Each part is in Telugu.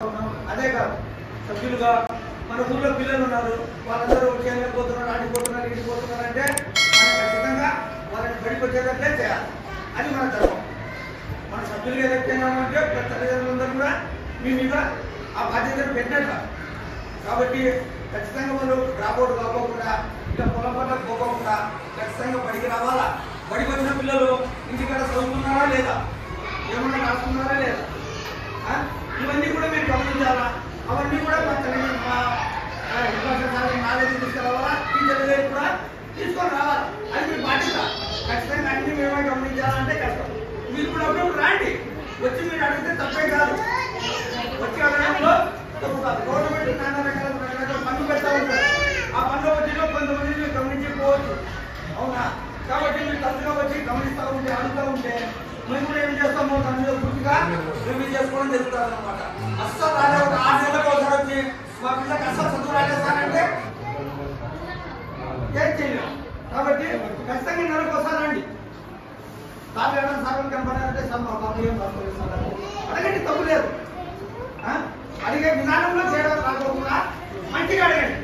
అదే కాదు సభ్యులుగా మన ఊళ్ళో పిల్లలు ఉన్నారు, వాళ్ళందరూ చేయలేకపోతున్నారు, ఆడిపోతున్నారు, ఈడిపోతున్నారు అంటే మనం ఖచ్చితంగా వాళ్ళని బడికి వచ్చేటట్లే చేయాలి. అది మన ధర్మం. మన సభ్యులుగా ఏదైతున్నామంటే తల్లిదండ్రులందరూ కూడా మీ మీద ఆ బాధ్యతను పెట్టినట్ల. కాబట్టి ఖచ్చితంగా వాళ్ళు రాబోటు కాకోకుండా ఇలా పొలం పట్ల పోకోకుండా ఖచ్చితంగా బడికి రావాలా. బడికి వచ్చిన పిల్లలు ఇంటికాడ చదువుతున్నారా లేదా, ఏమన్నా రాస్తున్నారా లేదా, ఇవన్నీ కూడా మీరు గమనించాలా. అవన్నీ కూడా మా నాలెడ్జ్ తీసుకురావాలా, టీచర్ దగ్గర కూడా తీసుకొని రావాలా. అది మీ బాధ్యత. ఖచ్చితంగా అన్ని మేమే గమనించాలంటే కష్టం. మీరు కూడా అప్పుడు రాండి, వచ్చి మీరు అడిగితే తప్పే కాదు. వచ్చి అడగడంలో తప్పు కాదు. గవర్నమెంట్ నానా రకాల పనులు పెడతా ఉంటారు. ఆ పనుల వచ్చిలో కొంతమంది మీరు గమనించకపోవచ్చు, అవునా? కాబట్టి మీరు తరచుగా వచ్చి గమనిస్తూ ఉంటే అడుగుతూ ఉంటే మేము కూడా ఏం చేస్తాము, దాని మీద పూర్తిగా రివ్యూ చేసుకోవడం జరుగుతుంది అనమాట. అస్సలు రాలే ఒక 6 నెలలకు ఒకసారి వచ్చి మా పిల్లలకి అస్సలు చదువు రాలేస్తానంటే ఏం చేయలేము. కాబట్టి ఖచ్చితంగా నెలకు ఒకసారి రండి. సార్ సార్లు కనపడాలంటే సార్ మా బాబు ఏం అడగండి, తప్పు లేదు. అడిగే విధానంలో చేయడం కాకుండా మంచిగా అడగండి.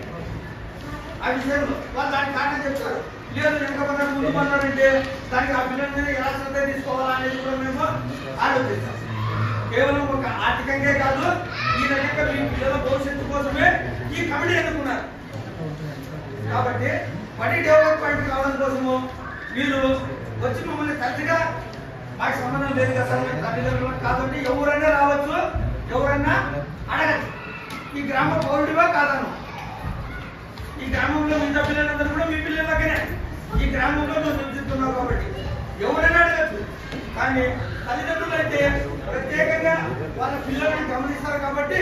ఆ విషయంలో వాళ్ళు దానికి కారణం చెప్తారు. లేదు వెనకబడ్డాడు ముందు పడ్డాడంటే దానికి ఆ పిల్లల మీద ఎలా శ్రద్ధ తీసుకోవాలా అనేది కూడా మేము ఆలోచిస్తాం. కేవలం ఒక ఆర్థికంగా కాదు, ఈ రకంగా మీ పిల్లల భవిష్యత్తు కోసమే ఈ కమిటీ ఎన్నుకున్నారు. కాబట్టి బడి డెవలప్మెంట్ కావడం కోసము మీరు వచ్చి మమ్మల్ని తరచుగా మాకు సంబంధం లేదు కదా, తల్లిదండ్రులు కాబట్టి ఎవరైనా రావచ్చు, ఎవరైనా అడగచ్చు. ఈ గ్రామ పౌరుడివా కాదను, ఈ గ్రామంలో మిగతా పిల్లలందరూ కూడా మీ పిల్లలకనే ఈ గ్రామంలో నువ్వు నివసిస్తున్నావు కాబట్టి ఎవరైనా అడగచ్చు. కానీ తల్లిదండ్రులు అయితే ప్రత్యేకంగా వాళ్ళ పిల్లలను గమనిస్తారు కాబట్టి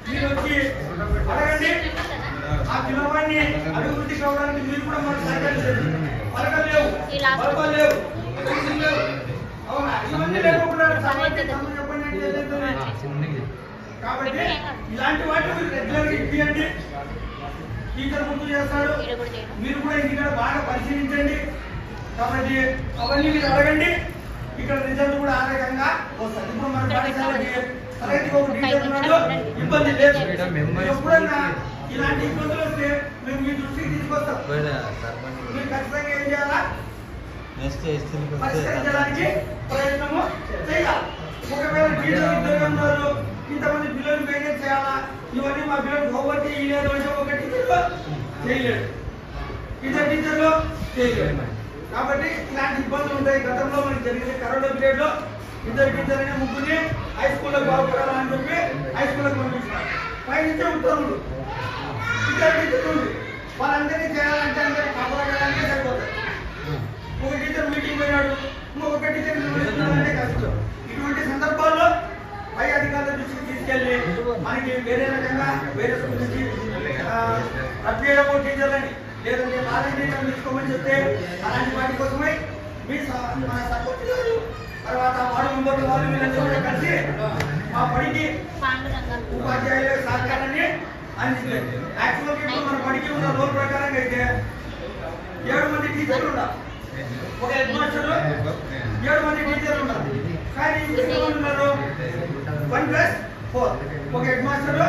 మీరు వచ్చి అడగండి. ఆ పిల్లవాడిని అభివృద్ధి కావడానికి మీరు కూడా మనకు సహకరించండి. పలకలు లేవు, బల్బాలు లేవు, పెన్సిల్ లేవు, అవునా? ఇవన్నీ లేకుండా చెప్పండి. కాబట్టి ఇలాంటి వాటిని మీరు రెగ్యులర్గా ఇప్పియండి. టీచర్ ముందు చేస్తాడు, మీరు కూడా ఇంటికాడ బాగా పరిశీలించండి. కాబట్టి అవన్నీ మీరు అడగండి. ఇక్కడ రిజల్ట్ కూడా ఆ రకంగా వస్తుంది. ఇప్పుడు మన పాఠశాలకి తరగతికి ఒక టీచర్ ఉన్నాడు, ఇబ్బంది లేదు. ఎప్పుడైనా ఇలాంటి ఇబ్బందులు వస్తే మేము మీ దృష్టికి తీసుకొస్తాం. మీరు ఖచ్చితంగా ఏం చేయాలా, పరిష్కరించడానికి ప్రయత్నము చేయాలి. ఒకవేళ టీచర్ ఇద్దరు ఉన్నారు, ఇంతమంది పిల్లలు మేనేజ్ చేయాలా, ఇవన్నీ మా పిల్లలు హోంవర్క్ చేయలేదు అంటే ఒక టీచర్లో చేయలేడు, ఇద్దరు టీచర్లు చేయలేడు. కాబట్టి ఇలాంటి ఇబ్బందులు ఉంటాయి. గతంలో మనకి జరిగిన కరోనా పీరియడ్ లో ఇద్దరు టీచర్ అయినా ముగ్గురిని హై స్కూల్లో బాగుపడాలని చెప్పి హై స్కూల్కి పంపించారు. పైనుంచే ఉత్తర్వులు, ఇద్దరు టీచర్లు వాళ్ళందరినీ చేయాలంటే అందరినీ కాపాడడానికి సరిపోతాయి. ఒక టీచర్ మీటింగ్ పోయినాడు, ఇంకొక టీచర్ అంటే కష్టం. ఇటువంటి సందర్భాల్లో పై అధికారుల దృష్టికి తీసుకెళ్ళి మనకి వేరే రకంగా వేరే స్కూల్ నుంచి రద్దు టీచర్లని లేదంటే వాలంటీర్లను తీసుకోమని చెప్తే అలాంటి వాటి కోసమై మీ మన సర్పంచ్ గారు తర్వాత వార్డు మెంబర్లు వాళ్ళు వీళ్ళందరూ కూడా కలిసి మా బడికి ఉపాధ్యాయుల సహకారాన్ని అందించలేదు. యాక్చువల్గా ఇప్పుడు మన బడికి ఉన్న రోల్ ప్రకారంగా అయితే 7 మంది టీచర్లు ఉన్నారు, ఒక హెడ్ మాస్టర్ 7 మంది టీచర్లు ఉన్నారు. కానీ ఎంతమంది ఉన్నారు, 1+4, ఒక హెడ్ మాస్టర్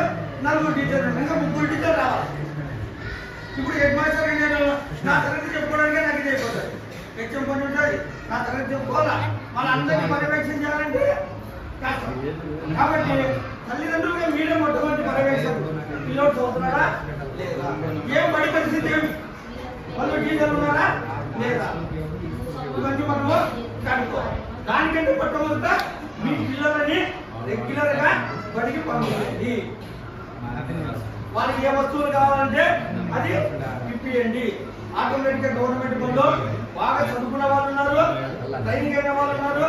4 టీచర్లు, ఇంకా 3 టీచర్లు రావాలి. ఇప్పుడు హెడ్ మాస్టర్ నేను నా తరగతి చెప్పుకోవడానికి నాకు చేయకూడదు, హెచ్ఎం పని ఉంటుంది, నా తరగతి చెప్పుకోవాలా, మన అందరినీ పర్యవేక్షణ చేయాలంటే కష్టం. కాబట్టి తల్లిదండ్రులుగా మీరే మొట్టమొదటి పర్యవేక్షణ, పిల్లలు చదువుతున్నారా లేదా, ఏం బడి పరిస్థితి ఏమి, వాళ్ళు టీచర్లు ఉన్నారా లేదా, ఇవన్నీ మనము కనుక్కోవాలి. దానికంటే మొట్టమొదట మీ పిల్లలని రెగ్యులర్ గా బడికి పంపించండి. వాళ్ళకి ఏ వస్తువులు కావాలంటే అది ఇప్పియండి. ఆటోమేటిక్ గా గవర్నమెంట్ పనులు బాగా చదువుకున్న వాళ్ళు ఉన్నారు, ట్రైనింగ్ అయిన వాళ్ళు ఉన్నారు,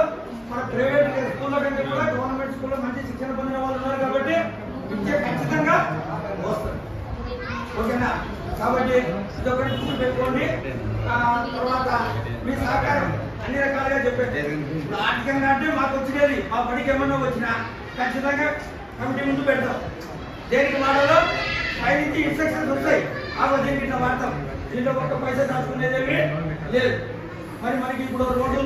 మన ప్రైవేట్ స్కూల్లో కంటే కూడా గవర్నమెంట్ స్కూల్లో మంచి శిక్షణ పొందిన వాళ్ళు ఉన్నారు. కాబట్టి విద్య ఖచ్చితంగా వస్తుంది, ఓకేనా? కాబట్టి ఇదొకటి గుర్తు పెట్టుకోండి. తర్వాత మీ సహకారం అన్ని రకాలుగా చెప్పండి. ఇప్పుడు ఆర్థికంగా అంటే మాకు వచ్చినది, మా బడికి ఏమన్నా వచ్చినా ఖచ్చితంగా కమిటీ ముందు పెడతాం. దేనికి వాడాలో పైనుంచి ఇన్స్ట్రక్షన్స్ వస్తాయి, ఆ దీనికి ఇట్లా వాడతాం. దీంట్లో ఒక్క పైసా దాచుకునేదేమి లేదు. మరి మనకి ఇప్పుడు రోడ్లు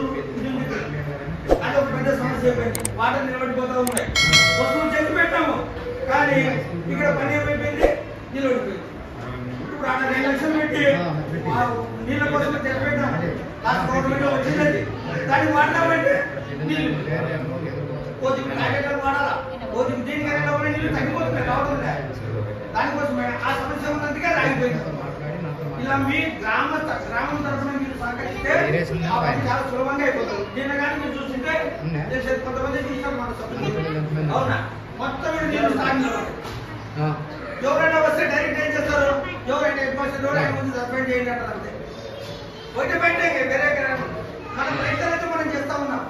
అది ఒక పెద్ద సమస్య అయిపోయింది, వాటర్ నిలబడిపోతూ ఉన్నాయి. వస్తువులు చెక్ పెట్టాము, కానీ ఇక్కడ పని ఏమైపోయింది, నీళ్ళు ఓడిపోయింది. ఇప్పుడు ఆడ 2 లక్షలు పెట్టి నీళ్ళ కోసం చెప్పేద్దాం, లాస్ట్ గవర్నమెంట్ వచ్చింది, దాన్ని వాడతామంటే నీళ్ళు కోతికి ప్యాకెట్లు వాడాలా, కోతికి దీనికైనా కూడా నీళ్ళు తగ్గిపోతున్నాయి, రావడం లేదు. దానికోసమే ఆ సమస్య ఉన్నందుకే రాగిపోయింది. ఇలా మీ గ్రామం తరఫున మీరు సహకరిస్తే చాలా సులభంగా అయిపోతుంది. దీన్ని కానీ మీరు చూస్తుంటే కొంతమంది చూస్తారు మన సభ్యులు, అవునా, మొత్తం మీరు నీళ్ళు సాగిన ఎవరైనా వస్తే డైరెక్ట్ ఏం చేస్తారు, ఎవరైనా ఎక్కువ ఆయన ముందు సస్పెండ్ చేయండి అంటారు అంతే. ఒకటి పెట్టే వేరే మన ప్రయత్నాలతో మనం చేస్తా ఉన్నాం.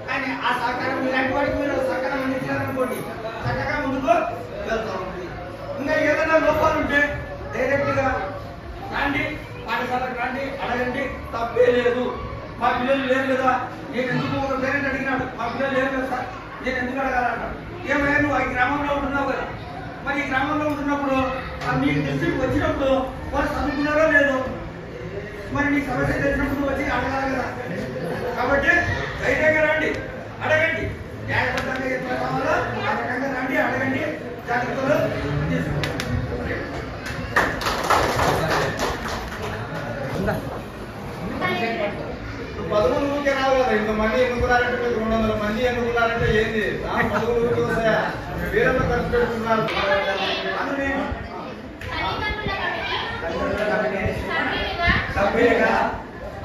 కానీ ఆ సహకారం ఇలాంటి వాడికి మీరు సహకారం అందించారనుకోండి, చక్కగా ముందుకు వెళ్తా ఉంటుంది. ఇంకా ఏదైనా లోపాలు ఉంటే డైరెక్ట్ గా రండి, పాఠశాలకు రండి, అడగండి, తప్పే లేదు. మా పిల్లలు లేరు కదా, నేను ఎందుకు ఒక పేరెంట్ అడిగినాడు, మా పిల్లలు లేరు కదా సార్, నేను ఎందుకు అడగాలన్నాడు. ఏమైనా నువ్వు ఈ గ్రామంలో ఉంటున్నావు కదా, మరి ఈ గ్రామంలో ఉంటున్నప్పుడు నీ డిస్ట్రిక్ట్ వచ్చినప్పుడు వాళ్ళు చదువుకున్నారో లేదు, మరి నీ సమస్య తెలిసినప్పుడు వచ్చి అడగాలి కదా. కాబట్టి ధైర్యంగా రండి, అడగండి, న్యాయబద్ధంగా ఎట్లా కావాలో ఆ రకంగా రండి, అడగండి, జాగ్రత్తలు తీసుకోండి. 11 ఊరికే రావు కదా, ఇంతమంది ఎన్నుకున్నారంటే 200 మంది ఎన్నుకున్నారంటే ఏంది, 11 ఊరికి వస్తాయా, వీరంలో ఖర్చు పెడుతున్నారు. సభ్యులుగా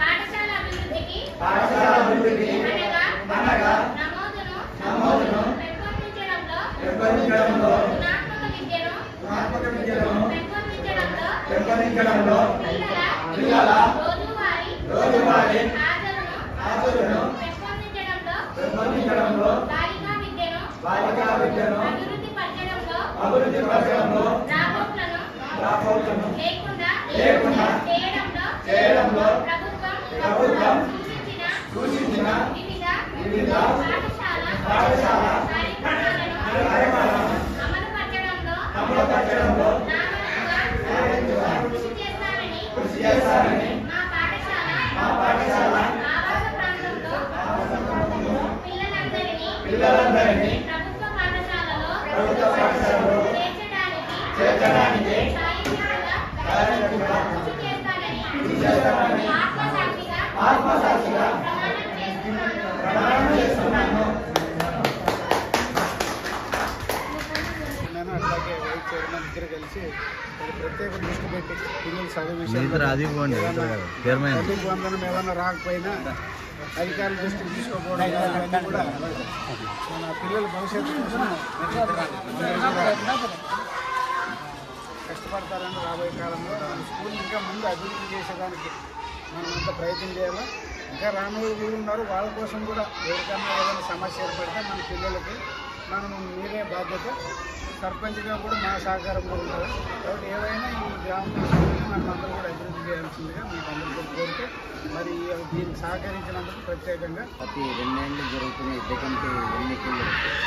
పాఠశాల అభివృద్ధికి నమోదును పెంపొందించడంలో గుణాత్మక విద్యను పెంపొందించడంలో పిల్లల రోజువారీ హాజరును పెంపొందించడంలో బాలికా విద్యను అభివృద్ధి పరచడంలో డ్రాపౌట్లను లేకుండా చేయడంలో ప్రభుత్వం సూచించిన వివిధ పాఠశాల కార్యక్రమాలను అమలుపరచడంలో కృషి చేస్తారని మా పాఠశాల ఆవాస ప్రాంతంలో పిల్లలందరినీ ప్రభుత్వ పాఠశాలలో చేర్చడానికి ఆత్మసాక్షిగా ప్రమాణం చేస్తున్నాను. అట్లాగే వైస్ చైర్మన్ ఇద్దరు కలిసి ప్రత్యేక దృష్టి పెట్టి పిల్లలు చదువు విషయంలో చదువు బంధనం ఏదైనా రాకపోయినా అధికారుల దృష్టికి తీసుకోకపోవడం ఇవన్నీ కూడా మన పిల్లల భవిష్యత్తు కోసం కష్టపడతారని రాబోయే కాలంలో మన స్కూల్ ఇంకా ముందు అభివృద్ధి చేసేదానికి మనం అంత ప్రయత్నం చేయాలి. ఇంకా రానులు ఉన్నారు, వాళ్ళ కోసం కూడా ఎవరికన్నా ఏదైనా సమస్య ఏర్పడితే మన పిల్లలకి మనము మీరే బాధ్యత, సర్పంచ్గా కూడా మా సహకారం కూడా ఉంటుంది. కాబట్టి ఏవైనా ఈ గ్రామంలో మనం అందరూ కూడా అభివృద్ధి చేయాల్సిందిగా మీకు అందరికీ కోరితే మరి దీనికి సహకరించినందుకు ప్రత్యేకంగా ప్రతి 2 ఏళ్ళు జరుగుతున్న ఎడ్డకంటి ఎన్నికలు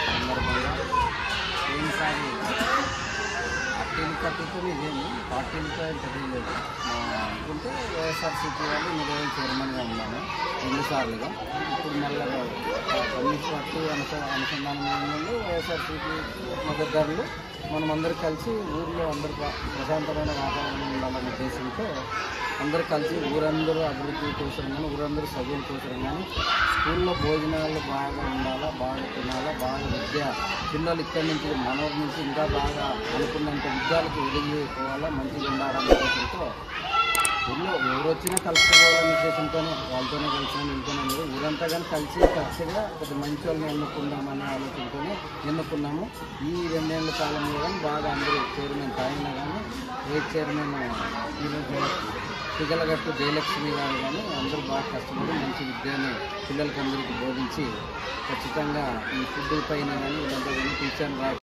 సందర్భంగా ఏమిసారి పార్టీలు కట్టుకుని ఇదేమి పార్టీలతో తెలియలేదు అనుకుంటే వైఎస్ఆర్సీపీ వాళ్ళు 3 రోజులు చైర్మన్గా ఉన్నాను 2 సార్లుగా. ఇప్పుడు మళ్ళీ కమ్యూనిస్ట్ పార్టీ అనుసంధానంలో వైఎస్ఆర్సీపీ మద్దతుదారులు మనమందరూ కలిసి ఊరిలో అందరూ ప్రశాంతమైన వాతావరణం ఉండాలనే ఉద్దేశంతో అందరూ కలిసి ఊరందరూ అభివృద్ధి కోసం కానీ ఊరందరూ చదువుల కోసం కానీ స్కూల్లో భోజనాలు బాగా ఉండాలా, బాగా తినాలా, బాగా విద్య పిల్లలు ఇక్కడి నుంచి మనూరు నుంచి ఇంకా బాగా అనుకున్నంత విద్యాలకు ఎదిగిపోవాలా, మంచిగా ఉండాలనే ఉద్దేశంతో ఊళ్ళో ఎవరు వచ్చినా కలుసుకోవాలనే ఉద్దేశంతోనే వాళ్ళతోనే కలిసిన ఇంతనే ఊరంతా కానీ కలిసిగా కొద్ది మంచి వాళ్ళని ఎన్నుకుందామనే ఆలోచనతోనే ఎన్నుకున్నాము. ఈ 2 ఏళ్ల కాలంలో కానీ బాగా అందరూ చైర్మన్ తాగినా కానీ వైస్ చైర్మన్ పిగలగట్టు జయలక్ష్మి గారు కానీ అందరూ బాగా కష్టపడి మంచి విద్యను పిల్లలకి అందరికీ బోధించి ఖచ్చితంగా ఈ ఫుడ్ పైన కానీ ఇదంతా కానీ టీచర్